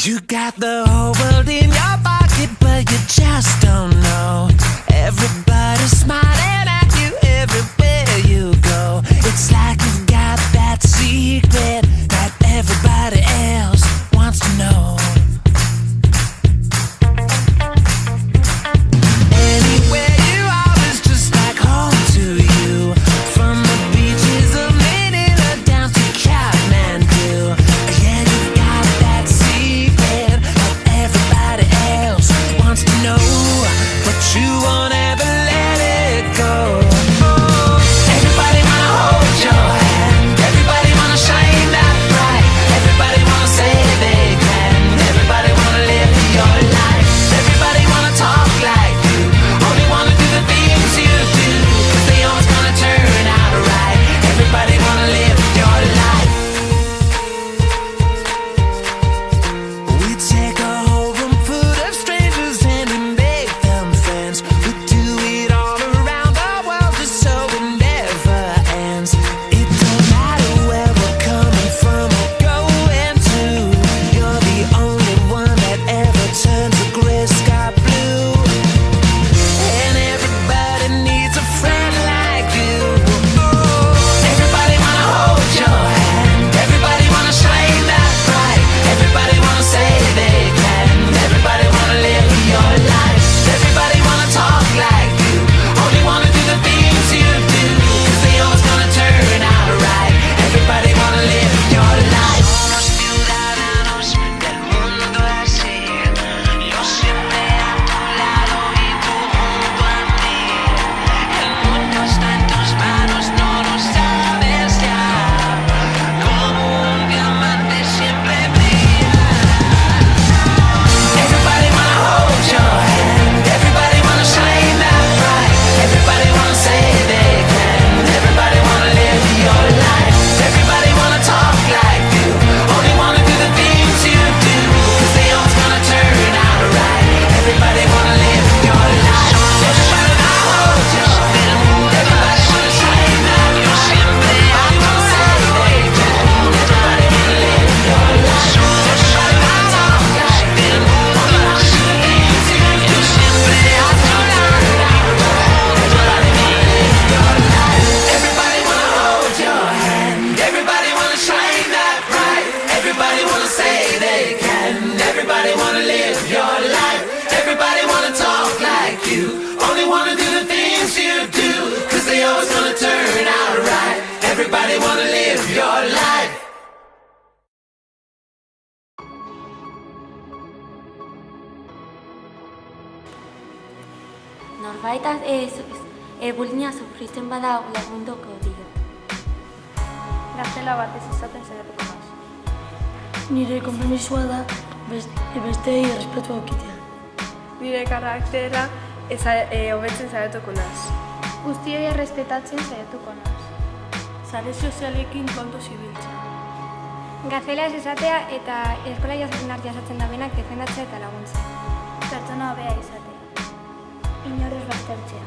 You got the whole world in your pocket, but you just don't know. Everybody's smiling at you everywhere you go. It's like you've got that secret that everybody else wants to know. Anywhere you are is just like home to you. From the beaches of Manila down to Kathmandu. Yeah, you've got that secret that everybody else wants to know, but you won't ever let it go. Everybody wanna hold your hand. Everybody wanna shine that bright. Everybody wanna say they can. Everybody wanna live your life. Everybody wanna talk like you. Only wanna do the things you do, 'cause they always gonna turn out right. Everybody wanna live your life. We take a whole room full of strangers and we make them friends. We do it all around the world just so it never ends. It don't matter where we're coming from or going to. You're the only one that ever turns the gray sky blue. And everybody needs a friend like you. Everybody wanna hold your hand. Everybody wanna shine that bright. Everybody wanna say they can. Everybody wanna live your life. Everybody wanna talk like you. Only wanna do the things you do, 'cause they always gonna turn out right. Everybody wanna live your life. Somos ciudadanos del mundo así. Yo siempre a tu lado y tú junto a mí. El mundo está en tus manos, no lo sabes ya. Como un diamante siempre brilla. Everybody wanna hold your hand. Everybody wanna shine that bright. Everybody wanna say they can. Everybody wanna live your life. Everybody wanna talk like you. Only wanna do the things you do, 'cause they always gonna turn out right. Everybody wanna live your life. Everybody wanna hold your hand. Everybody wanna shine that bright. Everybody wanna say they can. Everybody wanna live your life. Everybody wanna talk like them. Only wanna do the things you do. Siempre a tu lado. Everybody wanna live your life. Everybody wanna hold your hand. Everybody wanna shine that bright. Everybody wanna say they can. Everybody wanna live your life. Everybody wanna talk like you. Only wanna do the things you do, 'cause they always gonna turn out right. Everybody wanna live your life. Norbaitak bullyinga sufritzen bada lagunduko dio. Gaztela batez izaten saiatuko naiz. Nire konpromisoa da besteei errespetua edukitzea. Nire karaktera hobetzen saiatuko naiz. Guztioi errespetatzen saiatuko naiz. Sare sozialekin kontuz ibiltzea. Gazteleaz esatea eta eskola jasatzen dabenak defendatzea eta laguntzea. Pertsona hobea izatea. Inorrez baztertzea.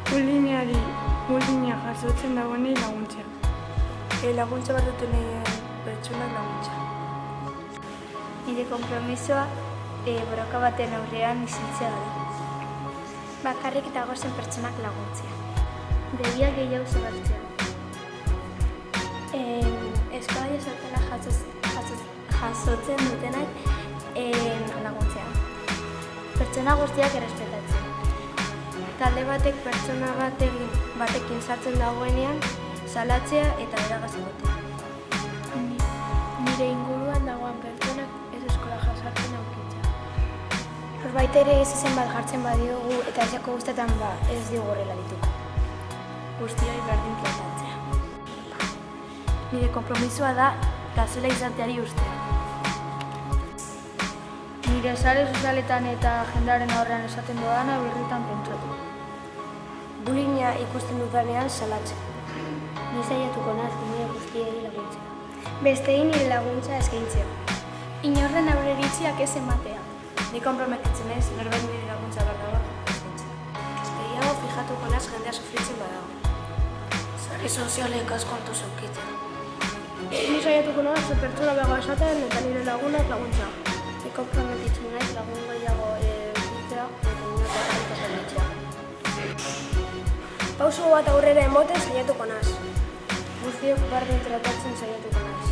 Bullyinga jasotzen dagoenei laguntzea. Laguntza bat dutenei pertsonak laguntza. Nire konpromisoa borroka baten aurrean isiltzea da. Bakarrik eta gozen pertsonak laguntzea. Begia gehiago zabaltzea. Eskola jasotela jasotzen dutenak laguntzea. Pertsona guztiak errespetatzea. Talde batek pertsona batekin sartzen dagoenean salatzea eta beragaz egotea. Nire inguruan dagoen pertsonak ez eskola jasartzen aurkitzea. Norbait ere ez izen bat jartzen badiogu eta ez jako guztetan ez diogu horrela dituko. Guztioi berdin tratatzea. Nire konpromisoa da gazela izateari ustea. Nire sare sozialetan eta jendearen aurrean esaten dudana birritan pentsatu. Bullyinga ikusten dudanean salatzen. Ni saiatuko naiz gune guztiei laguntzea. Besteei nire laguntza eskaintzea. Inorren aurreritziak ez ematea. Ni konprometitzen naiz norbait nire laguntza behar dago eskaintzea. Gehiago fijatuko naiz jendea sufritzen badago. Sare sozialekaz kontuz edukitzea. Ni saiatuko naiz pertsona bega esaten eta nire lagunak laguntza. konprometitzen naiz lagun gehiago edukitzea eta inoak bakarrik gelditzea. Pauso bat aurrera emoten saiatuko naz. Guztiok berdin tratatzen saiatuko naiz.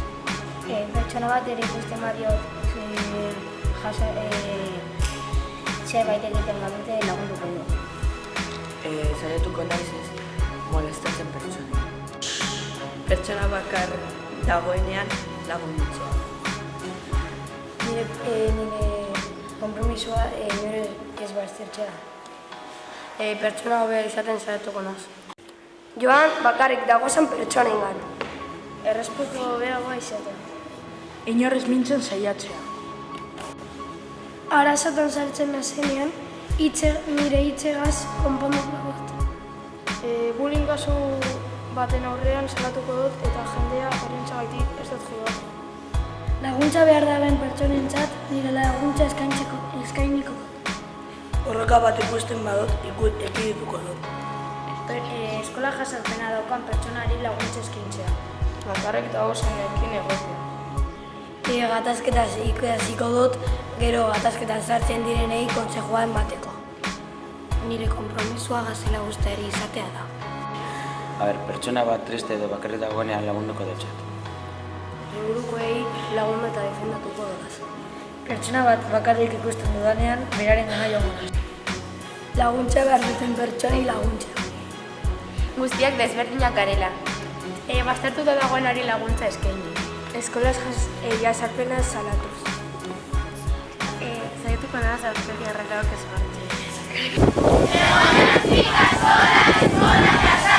Pertsona bat ere ikusten badiot zerbait egiten badute lagunduko du. Saiatuko naiz ez molestatzen pertsona. Pertsona bakar dagoenean lagundutzea. Nire konpromisoa nire ez baztertzea. Pertsona hobea izaten saiatuko naz. Joan bakarrik dagozen pertsonengan. Errespetu hobeagoa izatea. Inorrez mintzen saiatzea. Arazotan sartzen nazenean, nire hitzegaz konponduko dut. Bullying kasu baten aurrean salatuko dut eta jendea horrentzagatik ez dut jodatu. Laguntza behar daben pertsonentzat nire laguntza eskainiko dut. Horreka bat ikusten badut, ekidituko dut. Eskola jazarpena daukan pertsonari laguntza eskaintzea. Bakarrik dagozenekin egotea. Gatazketaz ikasiko dut, gero gatazketan sartzen direnei kontsejua emateko. Nire konpromisoa gazela guztiari izatea da. Pertsona bat triste edo bakarrik dagoenean lagunduko dutxat. Ingurukoei lagundu eta defendatuko dugaz. Pertsona bat bakarrik ikusten dudanean, beraren gana joango naiz. Laguntza behar duten pertsonei laguntza. Guztiak desberdinak garela. Baztertuta dagoenari laguntza eskaini. Eskolaz jazarpena salatuz. Saiatuko naiz aurpegi arrakaok ez jartzen. Egon ez dira eskola, eskola jazarpena.